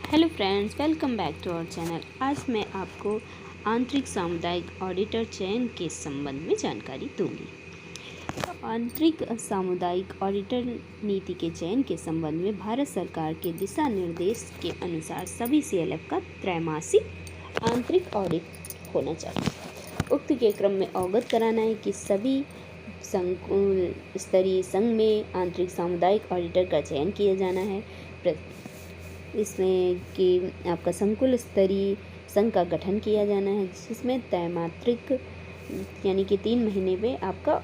Hello friends, welcome back to our channel. आज मैं आपको आंतरिक सामुदायिक ऑडिटर चयन के संबंध में जानकारी दूंगी। आंतरिक सामुदायिक ऑडिटर नीति के चयन के संबंध में भारत सरकार के दिशा निर्देश के अनुसार सभी CLF का त्रैमासिक आंतरिक ऑडिट होना चाहिए। उक्त के क्रम में अवगत कराना है कि सभी संकुल स्तरीय संघ में आंतरिक सामुदायिक ऑडिटर का चयन किया जाना है। इसमें कि आपका संकुल स्तरीय संघ का गठन किया जाना है, जिसमें त्रैमासिक यानी कि 3 महीने में आपका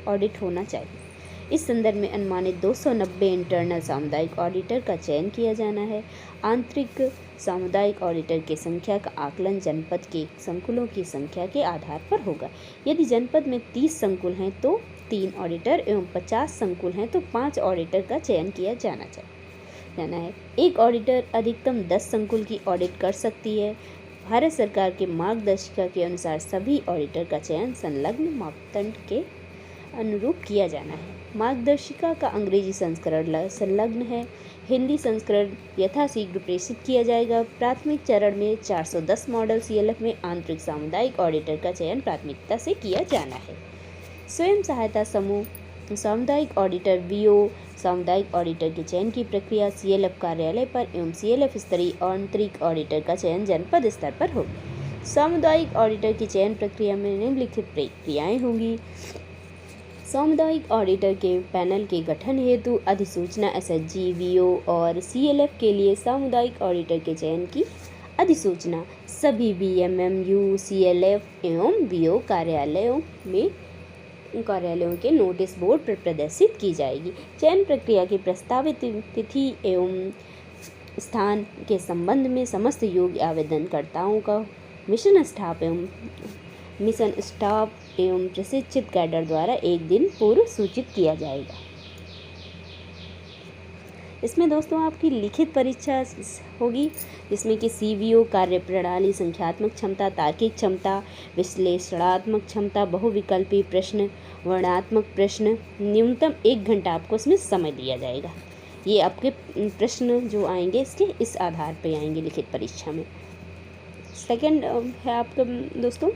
ऑडिट होना चाहिए। इस संदर्भ में अनुमानित 290 इंटरनल सामुदायिक ऑडिटर का चयन किया जाना है। आंतरिक सामुदायिक ऑडिटर की संख्या का आकलन जनपद के संकुलों की संख्या के आधार पर होगा। यदि जनपद में 30 संकुल हैं तो 3 ऑडिटर एवं 50 संकुल हैं तो 5 ऑडिटर का चयन किया जाना है। एक ऑडिटर अधिकतम 10 संकुल की ऑडिट कर सकती है। भारत सरकार के मार्गदर्शिका के अनुसार सभी ऑडिटर का चयन संलग्न मापदंड के अनुरूप किया जाना है। मार्गदर्शिका का अंग्रेजी संस्करण संलग्न है। हिंदी संस्करण यथाशीघ्र प्रेषित किया जाएगा। प्राथमिक चरण में 410 मॉडल CLF में आंतरिक सामुदायिक ऑडिटर का चयन प्राथमिकता से किया जाना है। स्वयं सहायता समूह सामुदायिक ऑडिटर VO सामुदायिक ऑडिटर के चयन की प्रक्रिया CLF कार्यालय पर एवं CLF स्तरीय आंतरिक ऑडिटर का चयन जनपद स्तर पर होगी। सामुदायिक ऑडिटर की चयन प्रक्रिया में निम्नलिखित प्रक्रियाएं होंगी। सामुदायिक ऑडिटर के पैनल के गठन हेतु अधिसूचना SHG, VO और CLF के लिए सामुदायिक ऑडिटर के चयन की अधिसूचना सभी BMMU, CLF एवं VO कार्यालयों के नोटिस बोर्ड पर प्रदर्शित की जाएगी। चयन प्रक्रिया की प्रस्तावित तिथि एवं स्थान के संबंध में समस्त योग्य आवेदनकर्ताओं का मिशन स्टाफ एवं प्रशिक्षित कैडर द्वारा एक दिन पूर्व सूचित किया जाएगा। इसमें दोस्तों आपकी लिखित परीक्षा होगी, जिसमें कि CVO कार्यप्रणाली, संख्यात्मक क्षमता, तार्किक क्षमता, विश्लेषणात्मक क्षमता, बहुविकल्पी प्रश्न, वर्णनात्मक प्रश्न, न्यूनतम 1 घंटा आपको इसमें समय दिया जाएगा। ये आपके प्रश्न जो आएंगे इसके इस आधार पर आएंगे लिखित परीक्षा में। सेकंड है आपका दोस्तों,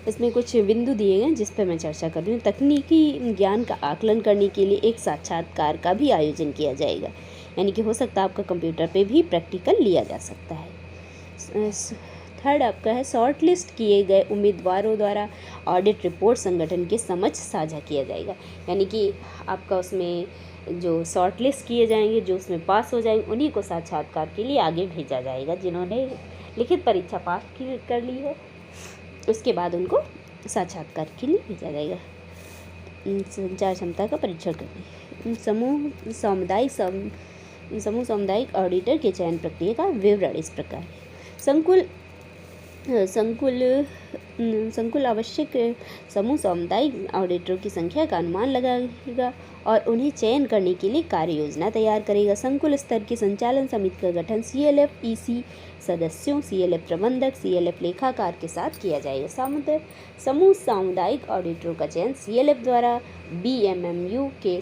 इसमें कुछ बिंदु दिए गए जिस पर मैं चर्चा कर रही हूँ। तकनीकी ज्ञान का आकलन करने के लिए एक साक्षात्कार का भी आयोजन किया जाएगा, यानी कि हो सकता है आपका कंप्यूटर पे भी प्रैक्टिकल लिया जा सकता है। थर्ड आपका है शॉर्ट लिस्ट किए गए उम्मीदवारों द्वारा ऑडिट रिपोर्ट संगठन के समक्ष साझा किया जाएगा, यानी कि आपका उसमें जो शॉर्ट लिस्ट किए जाएंगे, जो उसमें पास हो जाएंगे, उन्हीं को साक्षात्कार के लिए आगे भेजा जाएगा। जिन्होंने लिखित परीक्षा पास कर ली है उसके बाद उनको साक्षात्कार के लिए भेजा जाएगा। संचार क्षमता का परीक्षण करने समूह सामुदायिक ऑडिटर के चयन प्रक्रिया का विवरण इस प्रकार है। संकुल आवश्यक समूह सामुदायिक ऑडिटरों की संख्या का अनुमान लगाएगा और उन्हें चयन करने के लिए कार्य योजना तैयार करेगा। संकुल स्तर की संचालन समिति का गठन CLF EC सदस्यों, CLF प्रबंधक, CLF लेखाकार के साथ किया जाएगा। समूह सामुदायिक ऑडिटरों का चयन CLF द्वारा BMMU के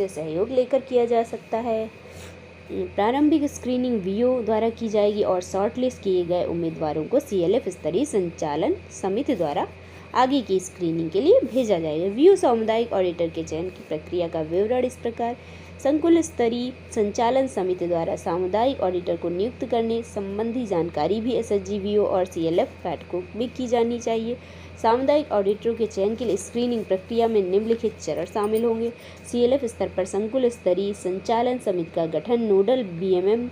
सहयोग लेकर किया जा सकता है। प्रारंभिक स्क्रीनिंग VO द्वारा की जाएगी और शॉर्टलिस्ट किए गए उम्मीदवारों को CLF स्तरीय संचालन समिति द्वारा आगे की स्क्रीनिंग के लिए भेजा जाएगा। VO सामुदायिक ऑडिटर के चयन की प्रक्रिया का विवरण इस प्रकार। संकुल स्तरीय संचालन समिति द्वारा सामुदायिक ऑडिटर को नियुक्त करने संबंधी जानकारी भी SHG, VO और CLF को भी की जानी चाहिए। सामुदायिक ऑडिटरों के चयन के लिए स्क्रीनिंग प्रक्रिया में निम्नलिखित चरण शामिल होंगे। CLF स्तर पर संकुल स्तरीय संचालन समिति का गठन नोडल BMM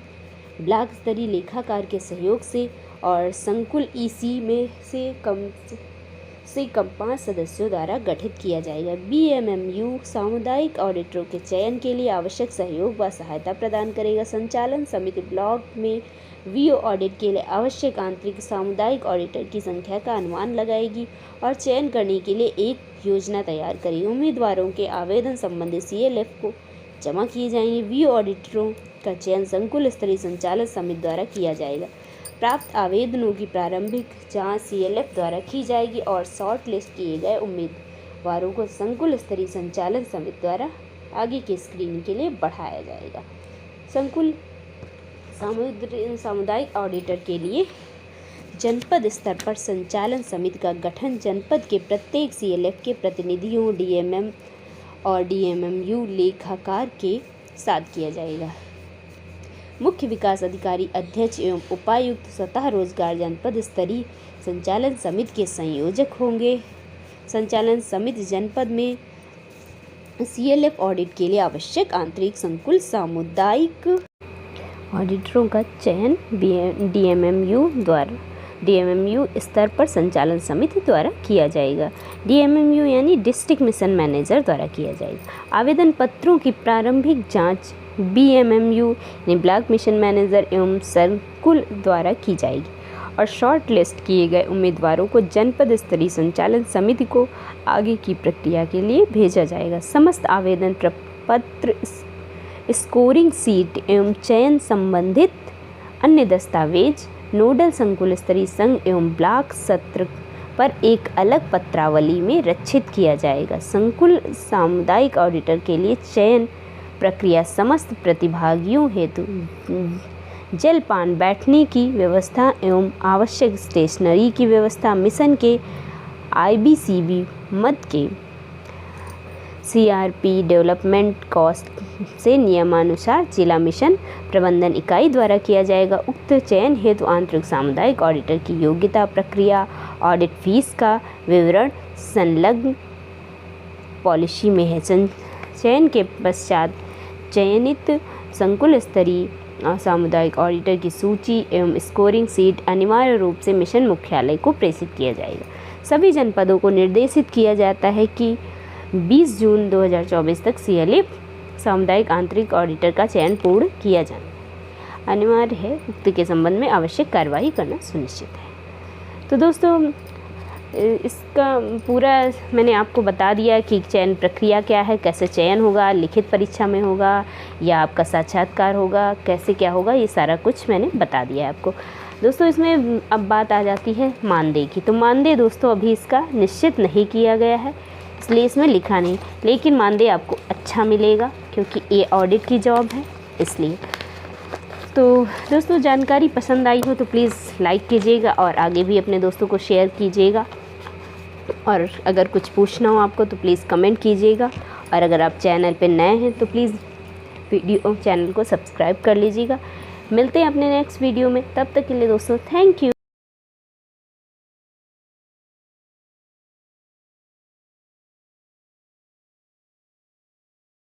ब्लॉक स्तरीय लेखाकार के सहयोग से और संकुल EC में से कम 5 सदस्यों द्वारा गठित किया जाएगा। BMMU सामुदायिक ऑडिटरों के चयन के लिए आवश्यक सहयोग व सहायता प्रदान करेगा। संचालन समिति ब्लॉक में VO ऑडिट के लिए आवश्यक आंतरिक सामुदायिक ऑडिटर की संख्या का अनुमान लगाएगी और चयन करने के लिए एक योजना तैयार करेगी। उम्मीदवारों के आवेदन संबंधी CLF को जमा किए जाएंगे। VO ऑडिटरों का चयन संकुल स्तरीय संचालन समिति द्वारा किया जाएगा। प्राप्त आवेदनों की प्रारंभिक जांच CLF द्वारा की जाएगी और शॉर्ट लिस्ट किए गए उम्मीदवारों को संकुल स्तरीय संचालन समिति द्वारा आगे की स्क्रीनिंग के लिए बढ़ाया जाएगा। संकुल सामुदायिक ऑडिटर के लिए जनपद स्तर पर संचालन समिति का गठन जनपद के प्रत्येक CLF के प्रतिनिधियों, DMM और DMMU लेखाकार के साथ किया जाएगा। मुख्य विकास अधिकारी, अध्यक्ष एवं उपायुक्त स्वतः रोजगार जनपद स्तरीय संचालन समिति के संयोजक होंगे। संचालन समिति जनपद में CLF ऑडिट के लिए आवश्यक आंतरिक संकुल सामुदायिक ऑडिटरों का चयन DMMU स्तर पर संचालन समिति द्वारा किया जाएगा। DMMU यानी डिस्ट्रिक्ट मिशन मैनेजर द्वारा किया जाएगा। आवेदन पत्रों की प्रारंभिक जांच BMMU यानी ब्लॉक मिशन मैनेजर एवं संकुल द्वारा की जाएगी और शॉर्ट लिस्ट किए गए उम्मीदवारों को जनपद स्तरीय संचालन समिति को आगे की प्रक्रिया के लिए भेजा जाएगा। समस्त आवेदन प्रपत्र, स्कोरिंग सीट एवं चयन संबंधित अन्य दस्तावेज नोडल संकुल स्तरीय संघ एवं ब्लॉक सत्र पर एक अलग पत्रावली में रक्षित किया जाएगा। संकुल सामुदायिक ऑडिटर के लिए चयन प्रक्रिया समस्त प्रतिभागियों हेतु जलपान, बैठने की व्यवस्था एवं आवश्यक स्टेशनरी की व्यवस्था मिशन के IBCB मद के CRP डेवलपमेंट कॉस्ट से नियमानुसार जिला मिशन प्रबंधन इकाई द्वारा किया जाएगा। उक्त चयन हेतु आंतरिक सामुदायिक ऑडिटर की योग्यता, प्रक्रिया, ऑडिट फीस का विवरण संलग्न पॉलिसी में है। चयन के पश्चात चयनित संकुल स्तरीय सामुदायिक ऑडिटर की सूची एवं स्कोरिंग सीट अनिवार्य रूप से मिशन मुख्यालय को प्रेषित किया जाएगा। सभी जनपदों को निर्देशित किया जाता है कि 20 जून 2024 तक CLF सामुदायिक आंतरिक ऑडिटर का चयन पूर्ण किया जाना अनिवार्य है। उक्त के संबंध में आवश्यक कार्रवाई करना सुनिश्चित है। तो दोस्तों, इसका पूरा मैंने आपको बता दिया कि चयन प्रक्रिया क्या है, कैसे चयन होगा, लिखित परीक्षा में होगा या आपका साक्षात्कार होगा, कैसे क्या होगा, ये सारा कुछ मैंने बता दिया है आपको। दोस्तों, इसमें अब बात आ जाती है मानदेय की। तो मानदेय दोस्तों अभी इसका निश्चित नहीं किया गया है, इसलिए इसमें लिखा नहीं, लेकिन मानदेय आपको अच्छा मिलेगा क्योंकि ये ऑडिट की जॉब है इसलिए। तो दोस्तों, जानकारी पसंद आई हो तो प्लीज़ लाइक कीजिएगा और आगे भी अपने दोस्तों को शेयर कीजिएगा। और अगर कुछ पूछना हो आपको तो प्लीज़ कमेंट कीजिएगा। और अगर आप चैनल पर नए हैं तो प्लीज़ चैनल को सब्सक्राइब कर लीजिएगा। मिलते हैं अपने नेक्स्ट वीडियो में, तब तक के लिए दोस्तों थैंक यू।